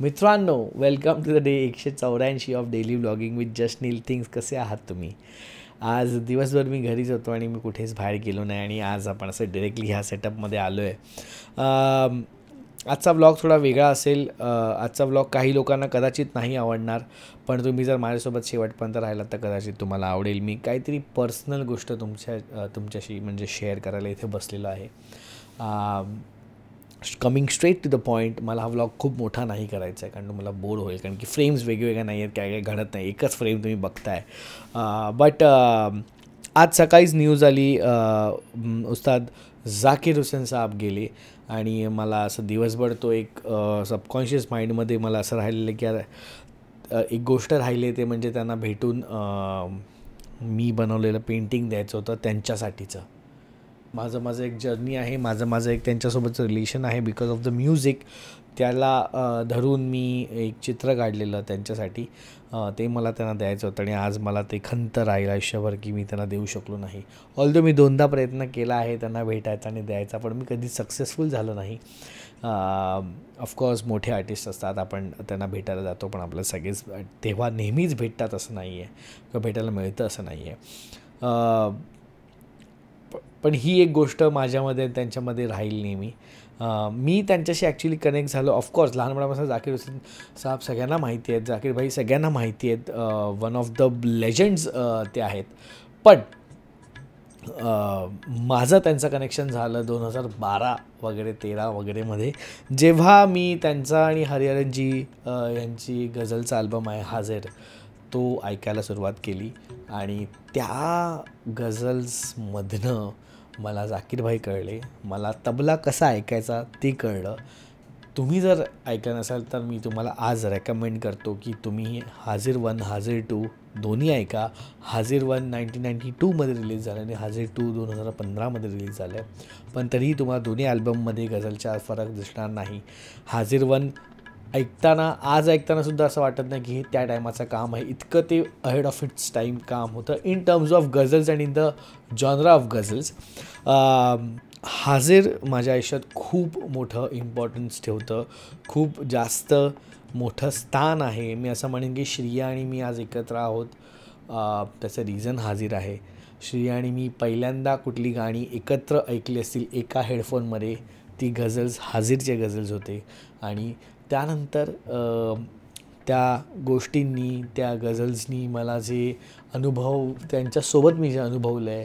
मित्रांनो, welcome to the day 184 of daily vlogging with just Neel things. कसे आहात तुम्ही? आज दिवसभर मी घरीच होतो आणि मी कुठेच बाहेर गेलो नाही आणि आज आपण असं डिरेक्टली ह्या सेटअपमध्ये आलो आहे. आजचा व्लॉग थोडा वेगळा असेल. आजचा व्लॉग काही लोकांना कदाचित नाही आवडणार, पण तुम्ही जर माझ्यासोबत शेवटपर्यंत राहिलात तर कदाचित तुम्हाला आवडेल. मी काहीतरी पर्सनल गोष्ट तुमच्याशी म्हणजे शेअर करायला इथे बसलेलो आहे. Coming straight to the point, मला हा व्लॉग खूप मोठा नाही करायचा आहे कारण तुम्हाला बोर होईल, कारण की फ्रेम्स वेगवेगळ्या नाही आहेत, काय काय घडत नाही, एकच फ्रेम तुम्ही बघताय. बट आज सकाळीच न्यूज आली, उस्ताद झाकीर हुसेन साहब गेले आणि मला असं दिवसभर तो एक सबकॉन्शियस माइंडमध्ये मला असं राहिलेलं की यार एक गोष्ट राहिली, ते म्हणजे त्यांना भेटून मी बनवलेलं पेंटिंग द्यायचं होतं त्यांच्यासाठीचं. माझं एक जर्नी आहे, माझं एक त्यांच्यासोबतचं रिलेशन आहे बिकॉज ऑफ द म्युझिक. त्याला धरून मी एक चित्र काढलेलं त्यांच्यासाठी, ते मला त्यांना द्यायचं होतं आणि आज मला ते खंत राहील आयुष्यभर की मी त्यांना देऊ शकलो नाही. ऑल्दो मी 2दा प्रयत्न केला आहे त्यांना भेटायचा आणि द्यायचा, पण मी कधी सक्सेसफुल झालो नाही. ऑफकोर्स मोठे आर्टिस्ट असतात, आपण त्यांना भेटायला जातो, पण आपलं सगळेच तेव्हा नेहमीच भेटतात असं नाही आहे किंवा भेटायला मिळतं असं नाही आहे. पण ही एक गोष्ट माझ्यामध्ये त्यांच्यामध्ये राहील नेहमी. मी त्यांच्याशी ॲक्च्युली कनेक्ट झालो. ऑफकोर्स लहानपणापासून झाकीर हुसेन साहब सगळ्यांना माहिती आहेत, झाकीर भाई सगळ्यांना माहिती आहेत, वन ऑफ द लेजंड्स ते आहेत. पण माझं त्यांचं कनेक्शन झालं 2012 वगैरे 13 वगैरेमध्ये, जेव्हा मी त्यांचा आणि हरिहरनजी यांची गझलचा अल्बम आहे हाजिर, तो ऐकायला सुरुवात केली आणि त्या गझल्समधनं मला झाकीर भाई कळले, मला तबला कसा ऐकायचा ते कळलं. तुम्ही जर ऐकलं नसाल तर मी तुम्हाला आज रेकमेंड करतो की तुम्ही हाजिर 1 हाजिर 2 दोन्ही ऐका. हाजिर 1 1992मध्ये रिलीज झालं आणि हाजिर 2 2015मध्ये रिलीज झालं, पण तरीही तुम्हाला दोन्ही अल्बममध्ये गझलचा फरक दिसणार नाही. हाजिर 1 आज ऐकतानासुद्धा असं वाटत नाही की हे त्या टायमाचं काम आहे, इतकं ते अहेड ऑफ इट्स टाईम काम होतं in terms of ghazals and in the genre of ghazals. हाजिर माझ्या आयुष्यात खूप मोठं इम्पॉर्टन्स ठेवतं, खूप जास्त मोठं स्थान आहे. मी असं म्हणेन की श्रिया आणि मी आज एकत्र आहोत, त्याचं रिझन हाजिर आहे. श्रिया आणि मी पहिल्यांदा कुठली गाणी एकत्र ऐकली असतील एका हेडफोनमध्ये, ती गझल्स हाजिरचे गझल्स होते आणि त्यानंतर त्या गोष्टींनी, त्या गझल्सनी मला जे अनुभव, त्यांच्यासोबत मी जे अनुभवलं आहे,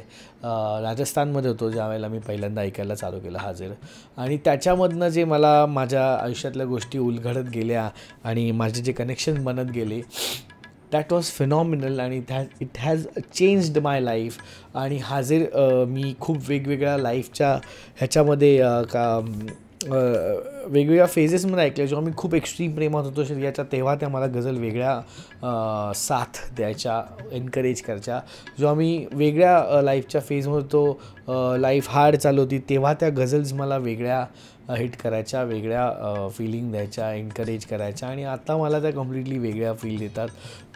राजस्थानमध्ये होतो ज्यावेळेला मी पहिल्यांदा ऐकायला चालू केलं हाजिर, आणि त्याच्यामधनं जे मला माझ्या आयुष्यातल्या गोष्टी उलगडत गेल्या आणि माझे जे कनेक्शन बनत गेले, दॅट वॉज फिनॉमिनल आणि it has changed my life. आणि हाजिर मी खूप वेगवेगळ्या लाईफच्या ह्याच्यामध्ये वेगवेगळ्या फेजेसमध्ये ऐकल्या. जेव्हा मी खूप एक्स्ट्रीम प्रेमात होतो श्रियाच्या, तेव्हा त्या मला गझल वेगळ्या साथ द्यायच्या, एनकरेज करायच्या. जेव्हा मी वेगळ्या लाईफच्या फेजमध्ये होतो, लाईफ हार्ड चालू होती, तेव्हा त्या गझल्स मला वेगळ्या हिट करायच्या, वेगळ्या फिलिंग द्यायच्या, एनकरेज करायच्या. आणि आता मला त्या कम्प्लिटली वेगळ्या फील देतात.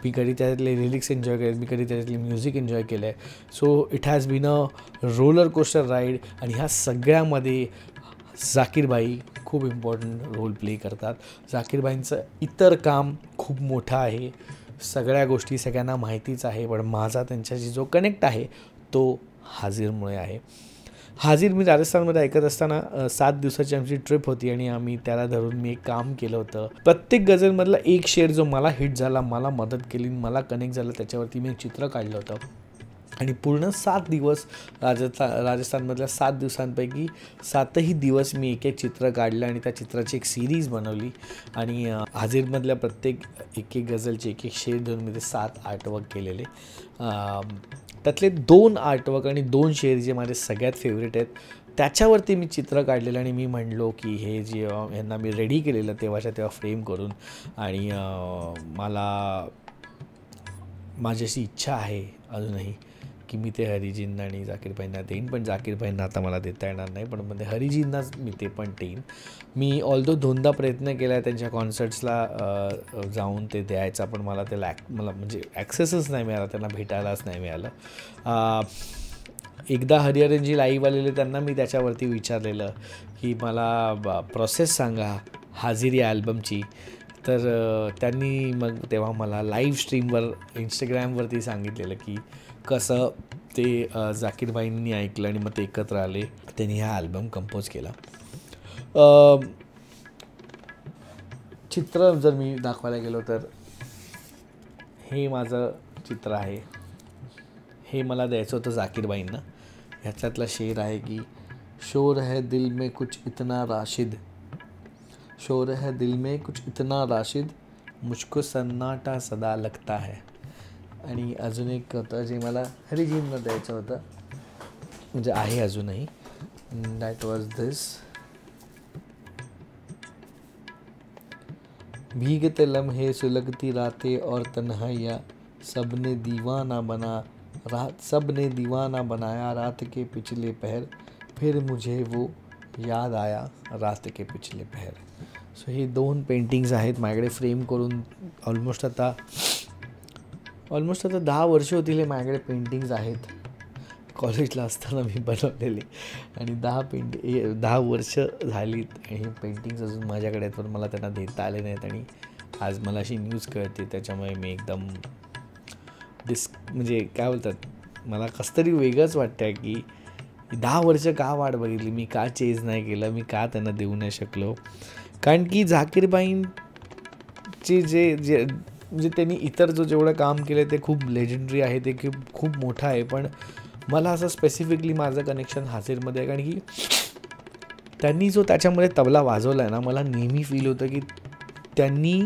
मी कधी त्याच्यातले लिरिक्स एन्जॉय केले, मी कधी त्याच्यातले म्युझिक एन्जॉय केलं आहे. So it has been a roller coaster ride. आणि ह्या सगळ्यामध्ये झाकीर भाई खूप इम्पॉर्टंट रोल प्ले करतात. झाकीर भाईंचं इतर काम खूप मोठं आहे, सगळ्या गोष्टी सगळ्यांना माहितीच आहे, पण माझा त्यांच्याशी जो कनेक्ट आहे तो हाजिरमुळे आहे. हाजिर मी राजस्थानमध्ये ऐकत असताना 7 दिवसाची आमची ट्रिप होती आणि आम्ही त्याला धरून मी एक काम केलं होतं. प्रत्येक गझलमधला एक शेर जो मला हिट झाला, मला मदत केली, मला कनेक्ट झालं, त्याच्यावरती मी एक चित्र काढलं होतं. आणि पूर्ण 7 दिवस राजस्थानमधल्या 7 दिवसांपैकी 7ही दिवस मी एक चित्र काढलं आणि त्या चित्राची एक सिरीज बनवली. आणि हाजिरमधल्या प्रत्येक एक गझलचे एक शेर धरून मी ते 7 आर्टवर्क केलेले. त्यातले 2 आर्टवर्क आणि 2 शेर जे माझे सगळ्यात फेवरेट आहेत, त्याच्यावरती मी चित्र काढलेलं आणि मी म्हणलो की हे जे यांना मी रेडी केलेलं तेव्हाच्या तेव्हा फ्रेम करून. आणि माझी इच्छा आहे अजूनही की मी ते हरिजींना आणि झाकीर भाईंना देईन, पण झाकीर भाईंना आता मला देता येणार नाही, पण म्हणजे हरिजींनाच मी ते पण देईन. मी ऑल्दो 2दा प्रयत्न केला आहे त्यांच्या कॉन्सर्ट्सला जाऊन ते द्यायचा, पण मला मला म्हणजे ॲक्सेसच नाही मिळाला, त्यांना भेटायलाच नाही मिळालं. एकदा हरिहरनजी लाईव्ह आलेले, त्यांना मी त्याच्यावरती विचारलेलं की मला प्रोसेस सांगा हाजिर या अल्बमची, त्यांनी मग तेव्हा मला लाईव्ह स्ट्रीमवर इंस्टाग्रामवरती सांगितलेलं की कसं ते झाकीर भाईंनी ऐकलं आणि मग ते एकत्र आले, त्यांनी हा अल्बम कंपोज केला. चित्र जर मी दाखवायला गेलो तर हे माझं चित्र आहे. हे मला द्यायचं होतं झाकीर भाईंना. ह्याच्यातला शेर आहे की शोर है दिल में कुछ इतना राशिद, शोर है दिल में कुछ इतना राशिद, मुझको सन्नाटा सदा लगता है. आणि अजून एक होतं जे मला हरिजींना द्यायचं होतं, म्हणजे आहे अजूनही. दॅट वॉज दिस. भीगते लम्हे सुलगती रातें और तन्हाइयाँ, सबने दीवाना बनाया रात के पिछले पहर, फिर मुझे वो याद आया रात के पिछले पहर. सो हे 2 पेंटिंग्स आहेत माझ्याकडे फ्रेम करून. ऑलमोस्ट आता 10 वर्ष होतील हे माझ्याकडे पेंटिंग्स आहेत. कॉलेजला असताना मी बनवलेले आणि 10 वर्ष झालीत आणि हे पेंटिंग्स अजून माझ्याकडे आहेत, पण मला त्यांना देता आले नाहीत. आणि आज मला अशी न्यूज कळते, त्याच्यामुळे मी एकदम म्हणजे काय बोलतात, मला कसं तरी वेगळंच वाटतं आहे की 10 वर्ष का वाट बघितली, मी का चेंज नाही केलं, मी का त्यांना देऊ नाही शकलो. कारण की झाकीर भाईंचे जे म्हणजे त्यांनी इतर जेवढं काम केलं ते खूप लेजेंडरी आहे, ते खूप मोठं आहे. पण मला असं स्पेसिफिकली माझं कनेक्शन हाजीरमध्ये आहे, कारण की त्यांनी जो त्याच्यामध्ये तबला वाजवला आहे ना, मला नेहमी फील होतं की त्यांनी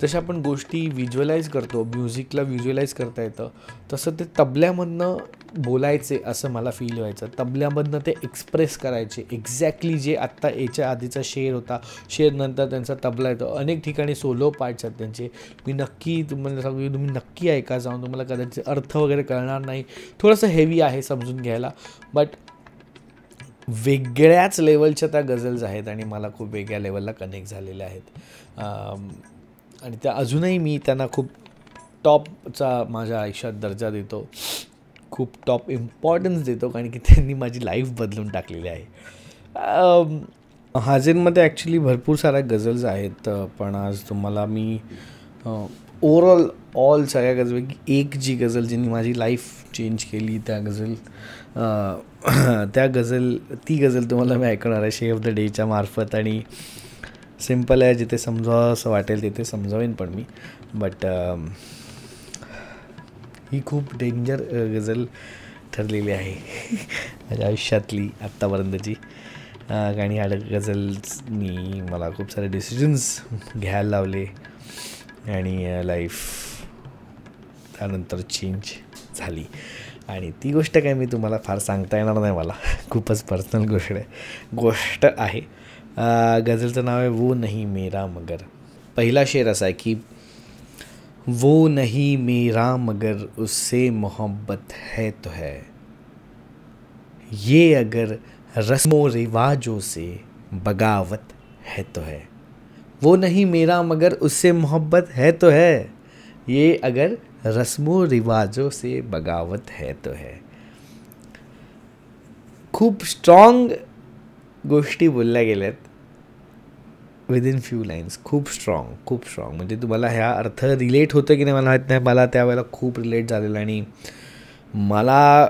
जशा आपण गोष्टी व्हिज्युअलाइज करतो, म्युझिकला व्हिज्युअलाइज करता येतं, तसं ते तबल्यामधनं बोलायचे असं मला फील व्हायचं. तबल्यामधनं ते एक्सप्रेस करायचे एक्झॅक्टली जे आत्ता याच्या आधीचा शेर होता, शेरनंतर त्यांचा तबला येतो. अनेक ठिकाणी सोलो पार्ट्स आहेत त्यांचे. मी नक्की तुम्हाला सांगू, तुम्ही नक्की ऐका जाऊन, तुम्हाला कदाचित अर्थ वगैरे कळणार नाही, थोडंसं हेवी आहे समजून घ्यायला, बट वेगळ्याच लेवलच्या त्या गझल्स आहेत आणि मला खूप वेगळ्या लेवलला कनेक्ट झालेल्या आहेत. आणि त्या अजूनही मी त्यांना खूप टॉपचा माझ्या आयुष्यात दर्जा देतो, खूप टॉप इम्पॉर्टन्स देतो, कारण की त्यांनी माझी लाईफ बदलून टाकलेली आहे. हाजीरमध्ये ॲक्च्युली भरपूर साऱ्या गझल्स आहेत, पण आज तुम्हाला मी ऑल सगळ्या गझलपैकी एक जी गझल ज्यांनी माझी लाईफ चेंज केली, ती गझल तुम्हाला मी ऐकवणार आहे शेव ऑफ द डेच्या मार्फत. आणि सिम्पल आहे, जिथे समजावं असं वाटेल तिथे समजावेन पण मी, बट ही खूप डेंजर गझल ठरलेली आहे माझ्या आयुष्यातली आत्तापर्यंतची. आणि ह्या गझल्सनी मला खूप सारे डिसिजन्स घ्यायला लावले आणि लाईफ त्यानंतर चेंज झाली. आणि ती गोष्ट काय मी तुम्हाला फार सांगता येणार नाही, मला खूपच पर्सनल गोष्ट आहे. गझलचं नाव आहे वो नहीं मेरा मगर. पहिला शेर असा आहे की वो नहीं मेरा मगर उससे मोहब्बत है तो है, ये अगर रस्मों रिवाजों से बगावत है तो है. वो नहीं मेरा मगर उससे मोहब्बत है तो है, ये अगर रस्मों रिवाजों से बगावत है तो है. खूप स्ट्रॉंग गोष्टी बोलल्या गेल्यात विदिन फ्यू लाईन्स. खूप स्ट्रॉंग म्हणजे तुम्हाला ह्या अर्थ रिलेट होतं की नाही मला माहीत नाही, मला त्यावेळेला खूप रिलेट झालेलं आणि मला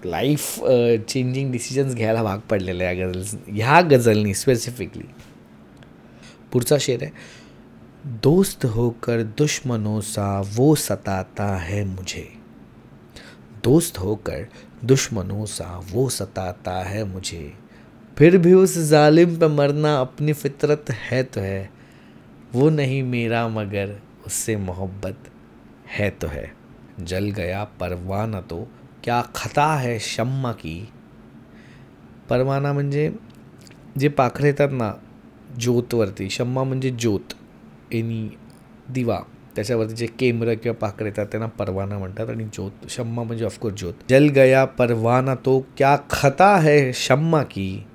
लाईफ चेंजिंग डिसिजन्स घ्यायला भाग पडलेलं आहे ह्या गझलनी स्पेसिफिकली. पुढचा शेर आहे, दोस्त होकर दुश्मनों सा वो सताता है मुझे, दोस्त होकर दुश्मनों सा वो सताता है मुझे, फिर भी उस जालिम पे मरना अपनी फितरत है तो है, वो नहीं मेरा मगर उससे मोहब्बत है तो है. जल गया परवाना तो क्या खता है शम्मा की. परवाना म्हणजे जे पाखरे येतात ना ज्योतवरती, शम्मा म्हणजे ज्योत, एनी दिवा, त्याच्यावरती जे केंद्र किंवा पाखरे येतात त्यांना परवाना म्हणतात, आणि ज्योत शम्मा म्हणजे ऑफकोर्स ज्योत. जल गया परवाना तो क्या खता है शम्मा की,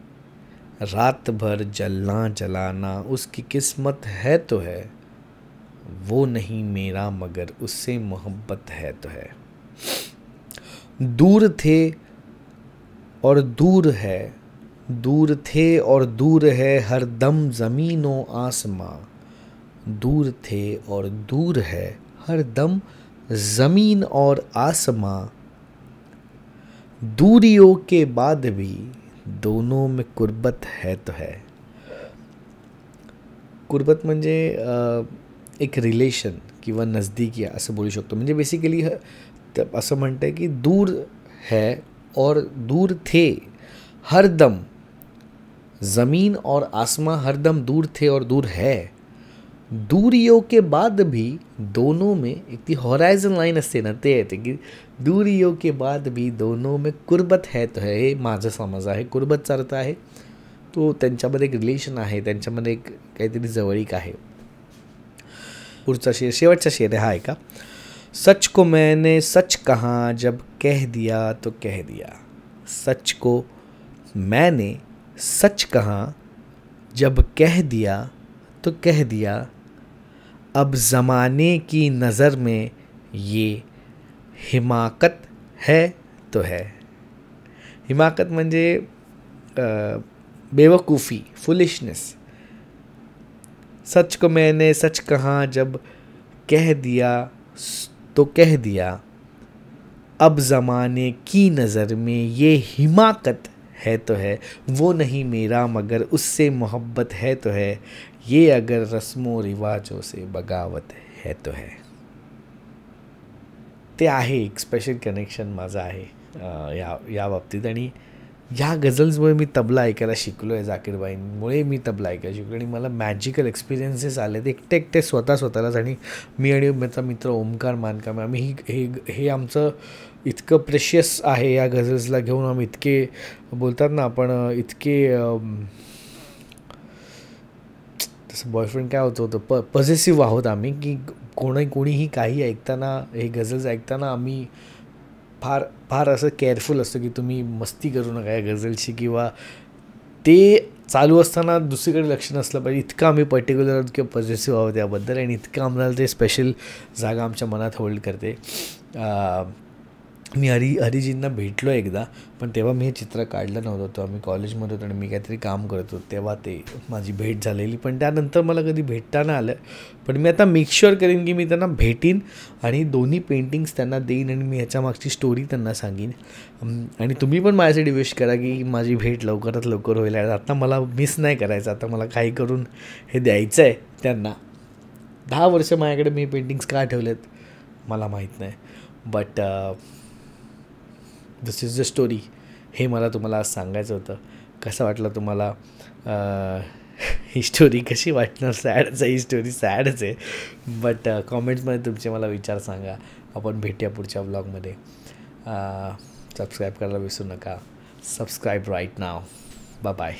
रात भर जलना जलाना उसकी किस्मत है तो है, वो नहीं मेरा मगर उससे मोहब्बत है तो है. दूर थे और दूर है, दूर थे और दूर है हर दम ज़मीनों आसमां, दूर थे और दूर है हर दम ज़मीन और आसमां, दूरियों के बाद भी दोनों में कुर्बत है तो है. कुर्बत म्हणजे एक रिलेशन किंवा नजदीकी असं बोलू शकतो. म्हणजे बेसिकली असं म्हणतं आहे की दूर है और दूर थे हरदम, ज़मीन और आसमां हरदम दूर थे और दूर है, दूरियों के बाद भी दोनों में एक ती हॉरायझन लाईन असते ना, ते येते की दूरियों के बाद भी दोनों में कुर्बत है तो है. हे माझं समज आहे. कुर्बतचा अर्थ आहे तो त्यांच्यामध्ये एक रिलेशन आहे, त्यांच्यामध्ये एक काहीतरी जवळीक आहे. पुढचा शेर, शेवटचा शेर आहे हा ऐका. सच को मैंने सच कहा जब कह दिया तो कह दिया. सच को मैंने सच कहा जब कह दिया तो कह दिया. अब ज़माने की नज़र में ये हिमाकत है तो है. हिमाकत म्हणजे बेवकूफ़ी, फुलिशनेस. सच को मैंने सच कहा जब कह दिया तो कह दिया. अब ज़माने की नज़र में ये हिमाकत है तो है. वो नहीं मेरा मगर उससे मोहब्बत है तो है. ये अगर रस्मो रिवाजों से बगावत है तो है. ते आहे एक स्पेशल कनेक्शन माझं आहे या बाबतीत. आणि ह्या गझल्समुळे मी तबला ऐकायला शिकलो आहे. जाकीरबाईंमुळे मी तबला ऐकायला शिकलो आणि मला मॅजिकल एक्सपिरियन्सेस आले ते एकटे स्वतःलाच. आणि मी आणि माझा मित्र ओमकार मानकामे आम्ही हे आमचं इतकं प्रेशियस आहे या गझल्सला घेऊन. आम्ही इतके बोलतात ना आपण, इतके तसं बॉयफ्रेंड काय होतं पॉझिटिव्ह आहोत आम्ही, की कोणीही काही ऐकताना, हे गझल्स ऐकताना आम्ही फार असं केअरफुल असतं की तुम्ही मस्ती करू नका या गझलची, किंवा ते चालू असताना दुसरीकडे लक्ष नसलं पाहिजे. इतकं आम्ही पर्टिक्युलर आहोत किंवा पॉझिटिव्ह आहोत याबद्दल, आणि इतकं आम्हाला ते स्पेशल जागा आमच्या मनात होल्ड करते. मी हरिजींना भेटलो एकदा, पण तेव्हा मी हे चित्र काढलं नव्हतं. तो आम्ही कॉलेजमध्ये होतो आणि मी काहीतरी काम करत होतो, तेव्हा ते माझी भेट झालेली. पण त्यानंतर मला कधी भेटता नाही आलं. पण मी आता मेक शुअर करेन की मी त्यांना भेटीन आणि दोन्ही पेंटिंग्स त्यांना देईन आणि मी ह्याच्या मागची स्टोरी त्यांना सांगीन. आणि तुम्ही पण माझ्यासाठी विश करा की माझी भेट लवकरात लवकर होईल. आता मला मिस नाही करायचं, आता मला काही करून हे द्यायचं आहे त्यांना. 10 वर्ष माझ्याकडे मी पेंटिंग्स का ठेवलेत मला माहीत नाही, but this is the story. हे मला तुम्हाला आज सांगायचं होतं. कसं वाटलं तुम्हाला ही स्टोरी? कशी वाटणार? सॅडच आहे ही स्टोरी, सॅडच आहे. बट कॉमेंट्समध्ये तुमचे मला विचार सांगा. आपण भेटूया पुढच्या व्लॉगमध्ये. सबस्क्राईब करायला विसरू नका. Subscribe right now. Bye bye.